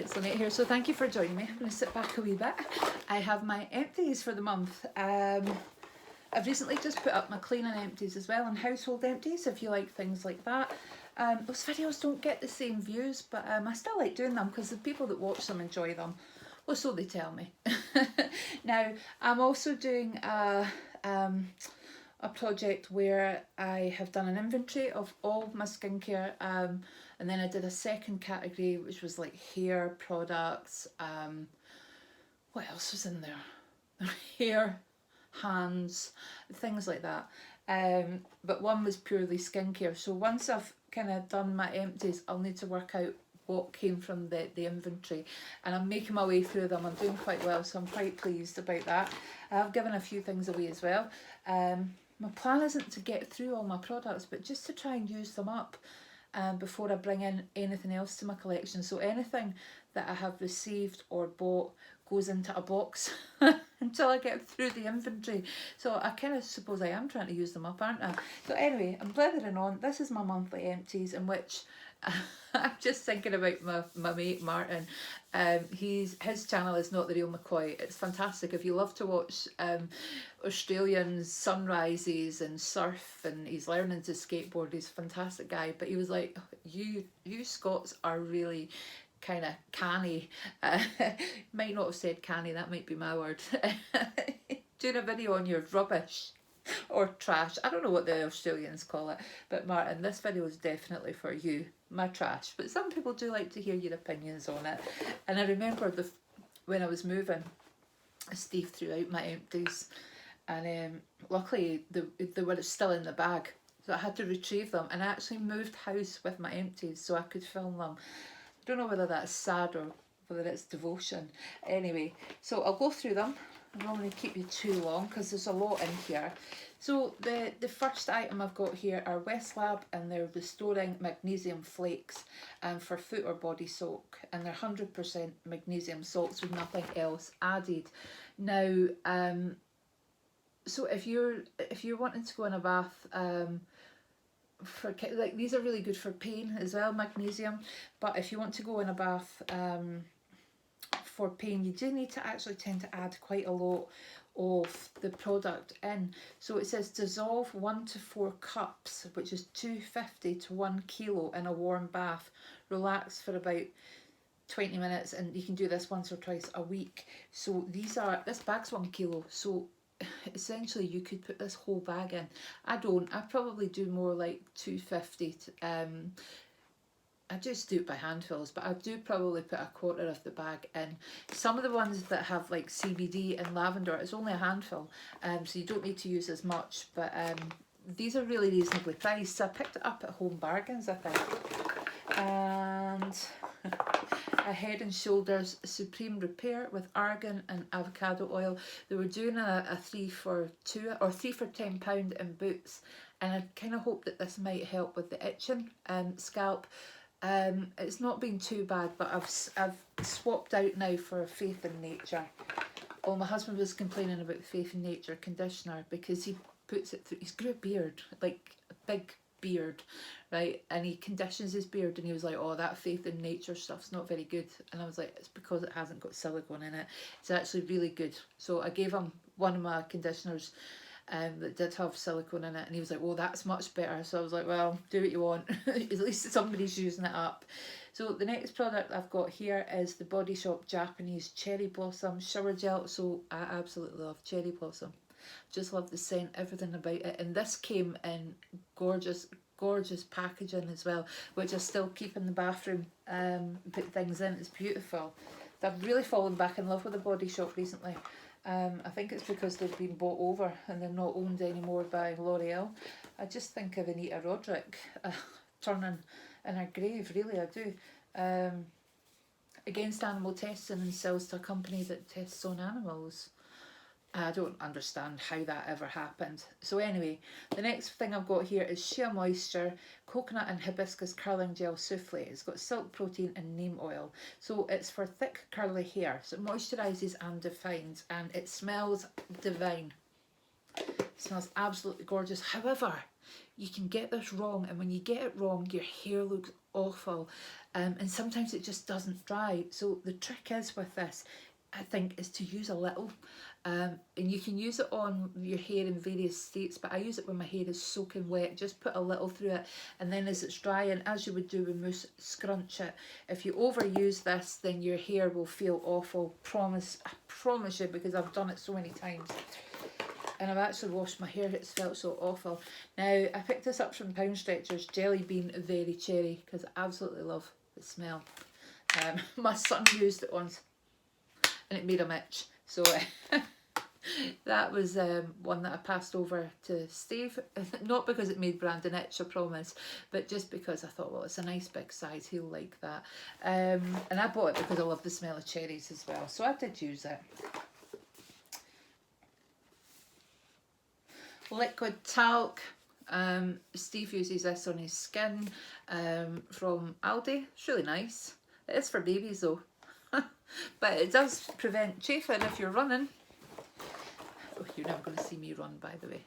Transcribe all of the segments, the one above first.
it's Lynette here. So thank you for joining me. I'm going to sit back a wee bit. I have my empties for the month. I've recently just put up my cleaning empties as well and household empties if you like things like that. Those videos don't get the same views, but I still like doing them because the people that watch them enjoy them. Well, so they tell me. Now, I'm also doing a project where I have done an inventory of all my skincare, and then I did a second category which was like hair products. What else was in there? Hair, hands, things like that. But one was purely skincare. So once I've kind of done my empties, I'll need to work out what came from the inventory, and I'm making my way through them. I'm doing quite well, so I'm quite pleased about that. I've given a few things away as well. My plan isn't to get through all my products, but just to try and use them up before I bring in anything else to my collection. So anything that I have received or bought goes into a box until I get through the inventory. So I kind of suppose I am trying to use them up, aren't I? So anyway, I'm blithering on. This is my monthly empties, in which I'm just thinking about my mate Martin. His channel is Not the Real McCoy. It's fantastic. If you love to watch Australian sunrises and surf, and he's learning to skateboard, he's a fantastic guy. But he was like, you Scots are really kind of canny. Might not have said canny, that might be my word. Doing a video on your rubbish or trash. I don't know what the Australians call it, but Martin, this video is definitely for you, my trash. But some people do like to hear your opinions on it. And I remember when I was moving, Steve threw out my empties, and luckily they were still in the bag, so I had to retrieve them, and I actually moved house with my empties so I could film them. I don't know whether that's sad or whether it's devotion. Anyway, so I'll go through them. I don't want to keep you too long because there's a lot in here. So the first item I've got here are Westlab, and they're restoring magnesium flakes for foot or body soak, and they're 100% magnesium salts with nothing else added. Now, so if you're wanting to go in a bath, for like, these are really good for pain as well, magnesium. But if you want to go in a bath for pain, you do need to actually tend to add quite a lot of the product in. So it says dissolve 1 to 4 cups, which is 250 to 1 kilo in a warm bath. Relax for about 20 minutes, and you can do this once or twice a week. So this bag's 1 kilo, so essentially you could put this whole bag in. I probably do more like 250 to, I just do it by handfuls, but I do probably put a quarter of the bag in. Some of the ones that have like CBD and lavender, it's only a handful, so you don't need to use as much, but these are really reasonably priced. So I picked it up at Home Bargains, I think. And a Head and Shoulders Supreme Repair with argan and avocado oil. They were doing a 3 for 2 or 3 for £10 in Boots, and I kind of hope that this might help with the itching scalp. It's not been too bad, but I've swapped out now for Faith in Nature. Well, my husband was complaining about Faith in Nature conditioner because he puts it through. He's got a beard, like a big beard, right? And he conditions his beard, and he was like, "Oh, that Faith in Nature stuff's not very good." And I was like, "It's because it hasn't got silicone in it. It's actually really good." So I gave him one of my conditioners that did have silicone in it, and he was like, "Oh, that's much better." So I was like, "Well, do what you want." At least somebody's using it up. So the next product I've got here is the Body Shop Japanese Cherry Blossom Shower Gel. So I absolutely love cherry blossom. Just love the scent, everything about it. And this came in gorgeous packaging as well, which I still keep in the bathroom, put things in. It's beautiful. I've really fallen back in love with the Body Shop recently. I think it's because they've been bought over and they're not owned anymore by L'Oreal. I just think of Anita Roderick turning in her grave, really, I do. Against animal testing, and sells to a company that tests on animals. I don't understand how that ever happened. So anyway, the next thing I've got here is Shea Moisture Coconut and Hibiscus Curling Gel Souffle. It's got silk protein and neem oil. So it's for thick curly hair. So it moisturises and defines, and it smells divine. It smells absolutely gorgeous. However, you can get this wrong, and when you get it wrong, your hair looks awful. And sometimes it just doesn't dry. So the trick is with this, I think, is to use a little. And you can use it on your hair in various states, but I use it when my hair is soaking wet. Just put a little through it, and then as it's drying, as you would do with mousse, scrunch it. If you overuse this, then your hair will feel awful. I promise you, because I've done it so many times. And I've actually washed my hair, it's felt so awful. Now, I picked this up from Pound Stretchers, Jelly Bean Very Cherry, because I absolutely love the smell. My son used it once, and it made him itch. So that was one that I passed over to Steve. Not because it made Brandon itch, I promise, but just because I thought, well, it's a nice big size, he'll like that. And I bought it because I love the smell of cherries as well. So I did use it. Liquid talc. Steve uses this on his skin from Aldi. It's really nice. It is for babies though. But it does prevent chafing if you're running. Oh, you're never going to see me run, by the way.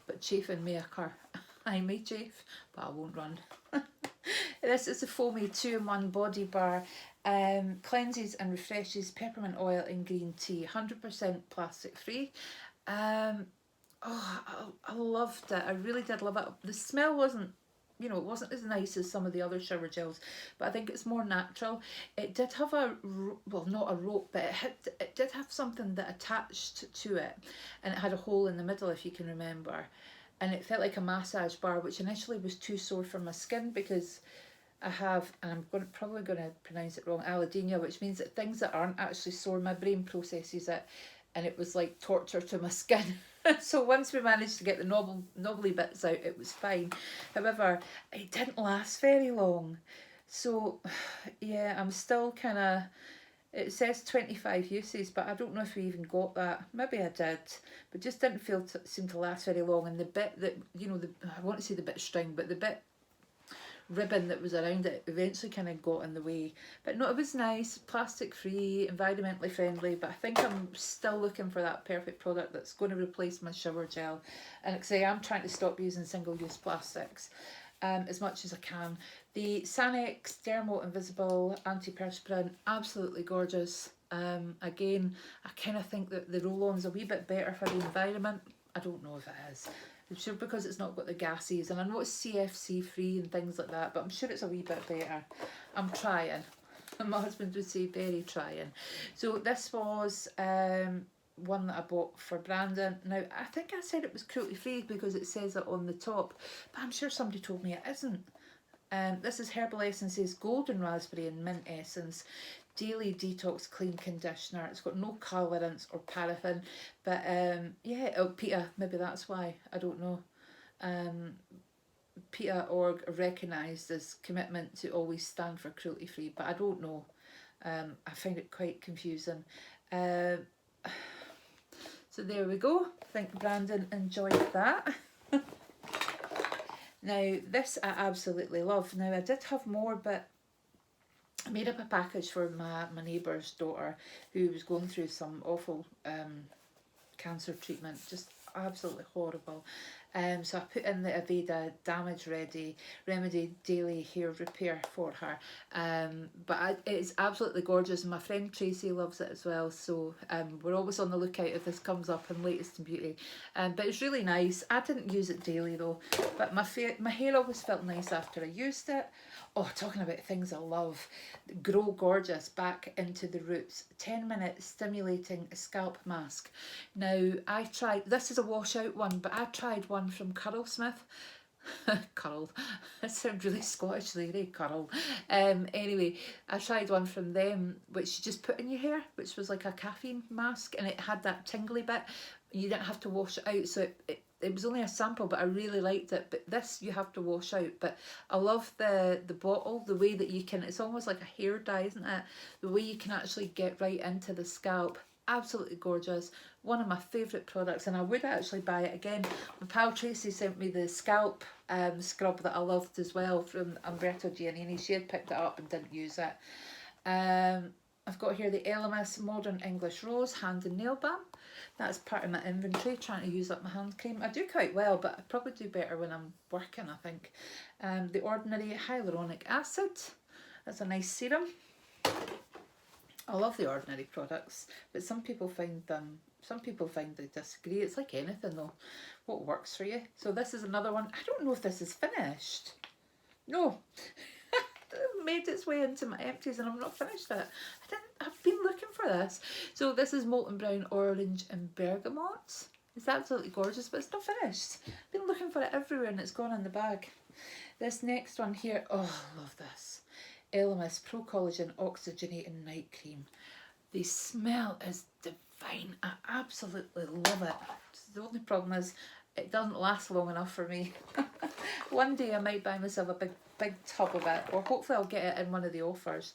But chafing may occur. I may chafe, but I won't run. This is a foamy 2-in-1 body bar. Cleanses and refreshes peppermint oil and green tea. 100% plastic free. Oh, I loved it. I really did love it. The smell wasn't, you know, it wasn't as nice as some of the other shower gels, but I think it's more natural. It did have a, well, not a rope, but it did have something that attached to it, and it had a hole in the middle, if you can remember. And it felt like a massage bar, which initially was too sore for my skin because I have, and I'm probably going to pronounce it wrong, allodynia, which means that things that aren't actually sore, my brain processes it, and it was like torture to my skin. So once we managed to get the knobbly bits out, it was fine. However, it didn't last very long. So yeah, I'm still kind of, it says 25 uses, but I don't know if we even got that. Maybe I did, but just didn't seem to last very long. And the bit that, you know, I want to say the bit string, but the bit ribbon that was around it eventually kind of got in the way. But no, it was nice, plastic free, environmentally friendly, but I think I'm still looking for that perfect product that's going to replace my shower gel. And like I say, I'm trying to stop using single-use plastics as much as I can. The Sanex Dermo Invisible Antiperspirant, absolutely gorgeous. Again, I kind of think that the roll-on's a wee bit better for the environment. I don't know if it is. I'm sure because it's not got the gases, and I know it's CFC free and things like that, but I'm sure it's a wee bit better. I'm trying. My husband would say very trying. So this was one that I bought for Brandon. Now, I think I said it was cruelty free because it says it on the top, but I'm sure somebody told me it isn't. This is Herbal Essences Golden Raspberry and Mint Essence Daily Detox Clean Conditioner. It's got no colorants or paraffin, but yeah, oh, PETA, maybe that's why, I don't know. PETA org recognised as commitment to always stand for cruelty free, but I don't know. I find it quite confusing. So there we go. I think Brandon enjoyed that. Now this I absolutely love. Now I did have more, but I made up a package for my neighbour's daughter who was going through some awful cancer treatment, just absolutely horrible. So I put in the Aveda Damage Remedy Daily Hair Repair for her. But it's absolutely gorgeous, and my friend Tracy loves it as well. So we're always on the lookout if this comes up in Latest in Beauty. But it's really nice. I didn't use it daily though, but my hair always felt nice after I used it. Oh, talking about things I love. Grow Gorgeous Back into the Roots 10-minute stimulating scalp mask. Now I tried, this is a washout one, but I tried one from Curlsmith. Curl, that sounds really Scottish there, eh? Curl. Anyway, I tried one from them which you just put in your hair, which was like a caffeine mask, and it had that tingly bit. You didn't have to wash it out, so it was only a sample, but I really liked it. But this you have to wash out. But I love the bottle, the way that you can, it's almost like a hair dye, isn't it? The way you can actually get right into the scalp. Absolutely gorgeous. One of my favourite products, and I would actually buy it again. My pal Tracy sent me the scalp scrub that I loved as well from Umberto Giannini. She had picked it up and didn't use it. I've got here the Elemis Modern English Rose Hand and Nail Balm. That's part of my inventory, trying to use up my hand cream. I do quite well, but I probably do better when I'm working, I think. The Ordinary Hyaluronic Acid. That's a nice serum. I love the Ordinary products, but some people find they disagree. It's like anything though, what works for you. So this is another one. I don't know if this is finished. No. It made its way into my empties and I've not finished it. I've been looking for this. So this is Molten Brown Orange and Bergamot. It's absolutely gorgeous, but it's not finished. I've been looking for it everywhere and it's gone in the bag. This next one here, oh, I love this. Elemis Pro Collagen Oxygenating Night Cream. The smell is divine. I absolutely love it. The only problem is it doesn't last long enough for me. One day I might buy myself a big tub of it, or hopefully I'll get it in one of the offers.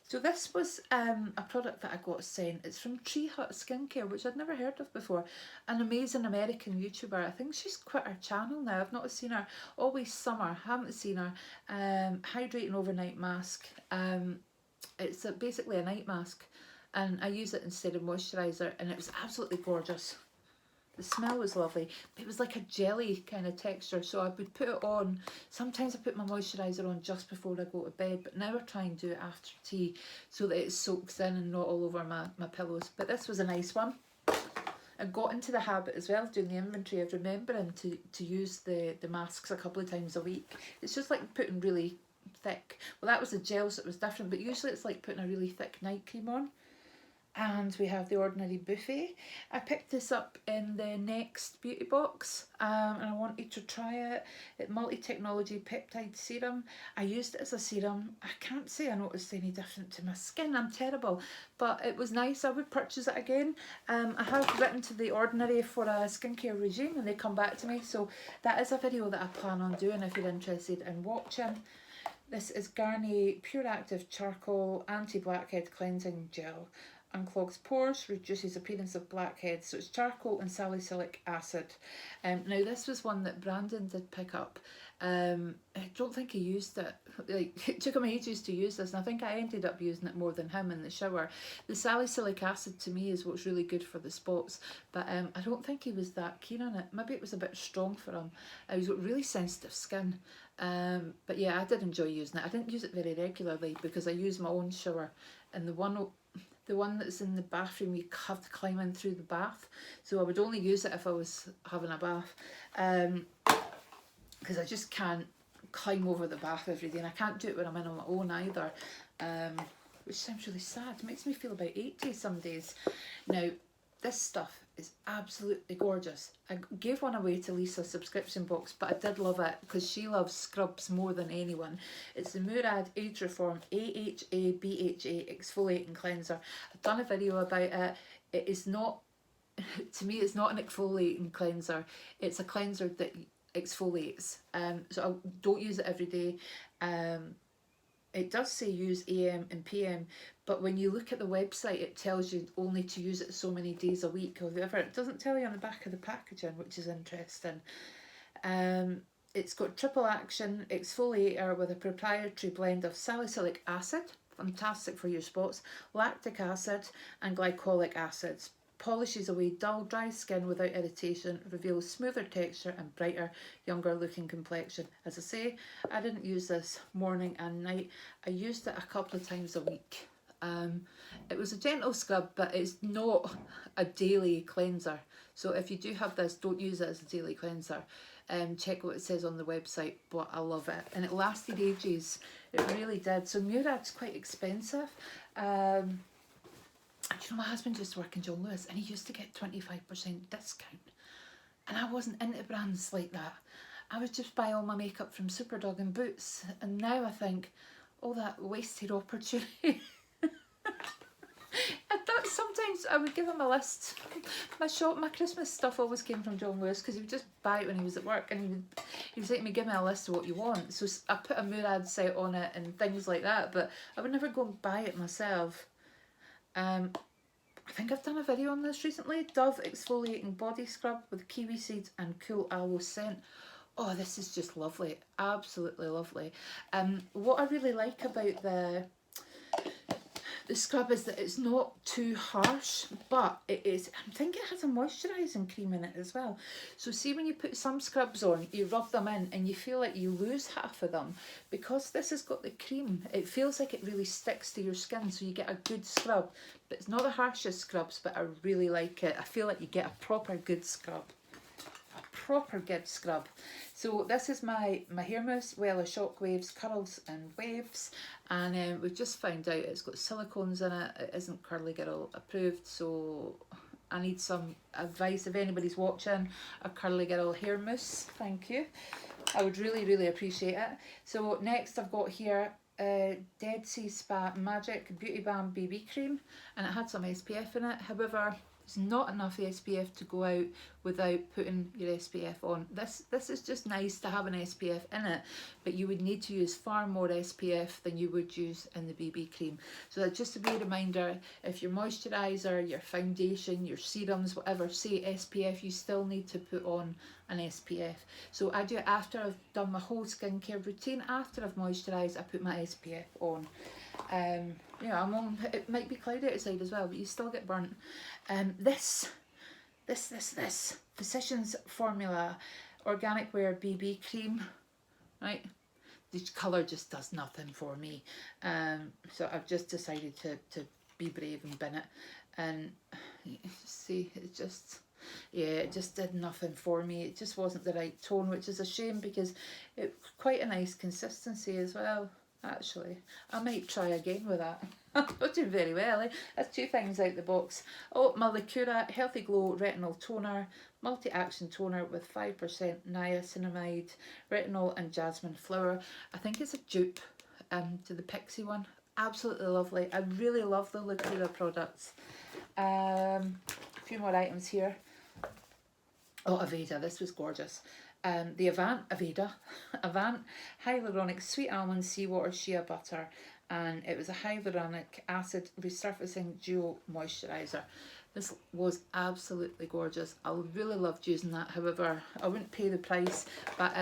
So this was a product that I got sent. It's from Treehot Skincare, which I'd never heard of before. An amazing American YouTuber. I think she's quit her channel now. I've not seen her. Always Summer. Haven't seen her. Hydrating Overnight Mask. It's basically a night mask. And I use it instead of moisturiser. And it was absolutely gorgeous. The smell was lovely. It was like a jelly kind of texture, so I would put it on. Sometimes I put my moisturiser on just before I go to bed, but now I try and do it after tea so that it soaks in and not all over my pillows. But this was a nice one. I got into the habit as well, doing the inventory, of remembering to use the masks a couple of times a week. It's just like putting really thick. Well, that was a gel, so it was different, but usually it's like putting a really thick night cream on. And we have the Ordinary Buffet. I picked this up in the Next beauty box and I wanted to try it. It's multi-technology peptide serum. I used it as a serum. I can't say I noticed any different to my skin. I'm terrible, but it was nice. I would purchase it again. I have written to the Ordinary for a skincare regime and they come back to me. So that is a video that I plan on doing if you're interested in watching. This is Garnier Pure Active Charcoal Anti-Blackhead Cleansing Gel. Unclogs pores, reduces appearance of blackheads. So it's charcoal and salicylic acid. Now this was one that Brandon did pick up. I don't think he used it. Like, it took him ages to use this, and I think I ended up using it more than him in the shower. The salicylic acid to me is what's really good for the spots, but I don't think he was that keen on it. Maybe it was a bit strong for him. He's got really sensitive skin. But yeah, I did enjoy using it. I didn't use it very regularly because I use my own shower, and the one that's in the bathroom, you have to climb in through the bath. So I would only use it if I was having a bath. Because I just can't climb over the bath every day. And I can't do it when I'm in on my own either. Which sounds really sad. It makes me feel about 80 some days. Now, this stuff is absolutely gorgeous. I gave one away to Lisa's subscription box, but I did love it because she loves scrubs more than anyone. It's the Murad Age Reform AHA BHA Exfoliating Cleanser. I've done a video about it. It is not, to me, it's not an exfoliating cleanser. It's a cleanser that exfoliates. So I don't use it every day. It does say use AM and PM, but when you look at the website, it tells you only to use it so many days a week or whatever. It doesn't tell you on the back of the packaging, which is interesting. It's got triple action exfoliator with a proprietary blend of salicylic acid, fantastic for your spots, lactic acid and glycolic acids. Polishes away dull, dry skin without irritation, reveals smoother texture and brighter, younger looking complexion. As I say, I didn't use this morning and night. I used it a couple of times a week. It was a gentle scrub, but it's not a daily cleanser. So if you do have this, don't use it as a daily cleanser. Check what it says on the website, but I love it. And it lasted ages. It really did. So Murad's quite expensive. You know, my husband used to work in John Lewis and he used to get 25% discount. And I wasn't into brands like that. I would just buy all my makeup from Superdog and Boots. And now I think, oh, that wasted opportunity. I thought sometimes I would give him a list. My Christmas stuff always came from John Lewis because he would just buy it when he was at work, and he would say to me, give me a list of what you want. So I put a Murad set on it and things like that, but I would never go and buy it myself. I think I've done a video on this recently. Dove Exfoliating Body Scrub with kiwi seeds and cool aloe scent. Oh, this is just lovely. Absolutely lovely. What I really like about the scrub is that it's not too harsh, but it is, I think it has a moisturising cream in it as well. So see, when you put some scrubs on, you rub them in and you feel like you lose half of them. Because this has got the cream, it feels like it really sticks to your skin, so you get a good scrub. But it's not the harshest scrubs, but I really like it. I feel like you get a proper good scrub. Proper good scrub. So this is my hair mousse, Wella Shockwaves, Curls and Waves, and we've just found out it's got silicones in it. It isn't Curly Girl approved, so I need some advice if anybody's watching a Curly Girl hair mousse. Thank you, I would really appreciate it. So next I've got here Dead Sea Spa Magic Beauty Balm BB Cream, and it had some SPF in it. However, there's not enough SPF to go out without putting your SPF on. This is just nice to have an SPF in it, but you would need to use far more SPF than you would use in the BB cream. So that's just to be a reminder, if your moisturiser, your foundation, your serums, whatever, say SPF, you still need to put on an SPF. So I do it after I've done my whole skincare routine. After I've moisturised, I put my SPF on. Yeah, it might be cloudy outside as well, but you still get burnt. This Physicians Formula Organic Wear BB Cream, right? The colour just does nothing for me. So I've just decided to be brave and bin it. And see, it just did nothing for me. It just wasn't the right tone, which is a shame because it's quite a nice consistency as well. Actually, I might try again with that. I'm doing very well, eh? That's 2 things out the box. Oh, my Lacura Healthy Glow Retinol Toner, multi-action toner with 5% niacinamide, retinol and jasmine flower. I think it's a dupe to the Pixie one. Absolutely lovely. I really love the Lacura products. A few more items here. Oh, Aveda, this was gorgeous. The Aveda Hyaluronic Sweet Almond Seawater Shea Butter, and it was a hyaluronic acid resurfacing duo moisturiser. This was absolutely gorgeous. I really loved using that. However, I wouldn't pay the price, but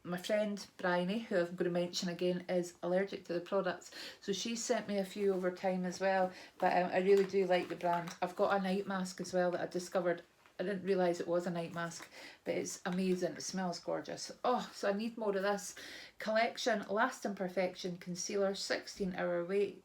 my friend Bryony, who I'm going to mention again, is allergic to the products, so she sent me a few over time as well, but I really do like the brand. I've got a night mask as well that I discovered. I didn't realise it was a night mask, but it's amazing. It smells gorgeous. Oh, so I need more of this. Collection Lasting Perfection Concealer, 16-hour wait,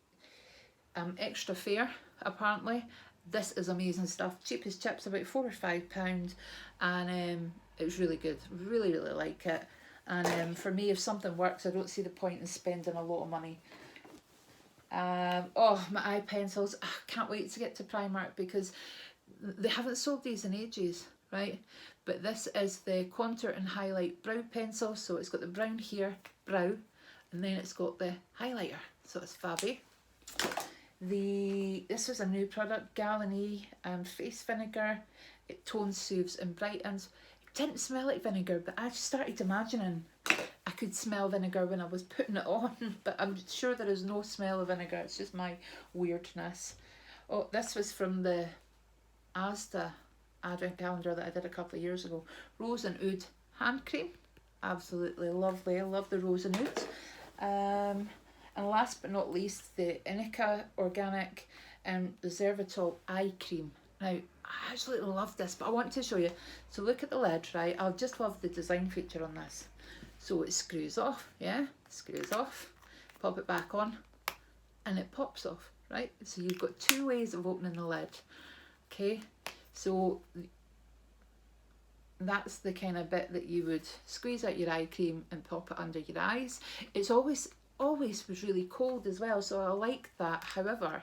extra fair apparently. This is amazing stuff. Cheapest chips, about £4 or £5, and it's really good. Really like it. And for me, if something works, I don't see the point in spending a lot of money. Oh, my eye pencils. I can't wait to get to Primark because they haven't sold these in ages, right? But this is the Contour and Highlight Brow Pencil. So it's got the brown here, brow, and then it's got the highlighter. So it's fabby. This was a new product, Garnier Face Vinegar. It tones, soothes and brightens. It didn't smell like vinegar, but I just started imagining I could smell vinegar when I was putting it on. But I'm sure there is no smell of vinegar. It's just my weirdness. Oh, this was from the Asda advent calendar that I did a couple of years ago. Rose and Oud hand cream, absolutely lovely. I love the Rose and Oud. And last but not least, the Inica Organic Resveratrol eye cream. Now, I absolutely love this, but I want to show you. So look at the lid, right? I just love the design feature on this. So it screws off, yeah, screws off. Pop it back on, and it pops off, right? So you've got 2 ways of opening the lid. Okay, so that's the kind of bit that you would squeeze out your eye cream and pop it under your eyes. It's always was really cold as well, so I like that. However,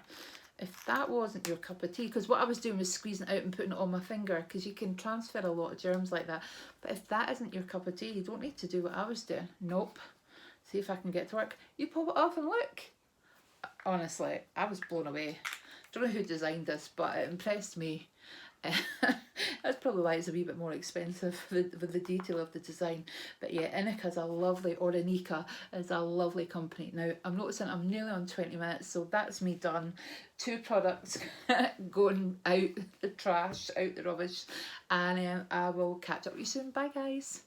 if that wasn't your cup of tea, because what I was doing was squeezing it out and putting it on my finger, because you can transfer a lot of germs like that. But if that isn't your cup of tea, you don't need to do what I was doing. Nope. See if I can get to work. You pop it off and look. Honestly, I was blown away. Don't know who designed this, but it impressed me. That's probably why it's a wee bit more expensive with the detail of the design. But yeah, Inica's a lovely, or Inica is a lovely company. Now, I'm noticing I'm nearly on 20 minutes, so that's me done. 2 products going out the trash, out the rubbish, and I will catch up with you soon. Bye, guys.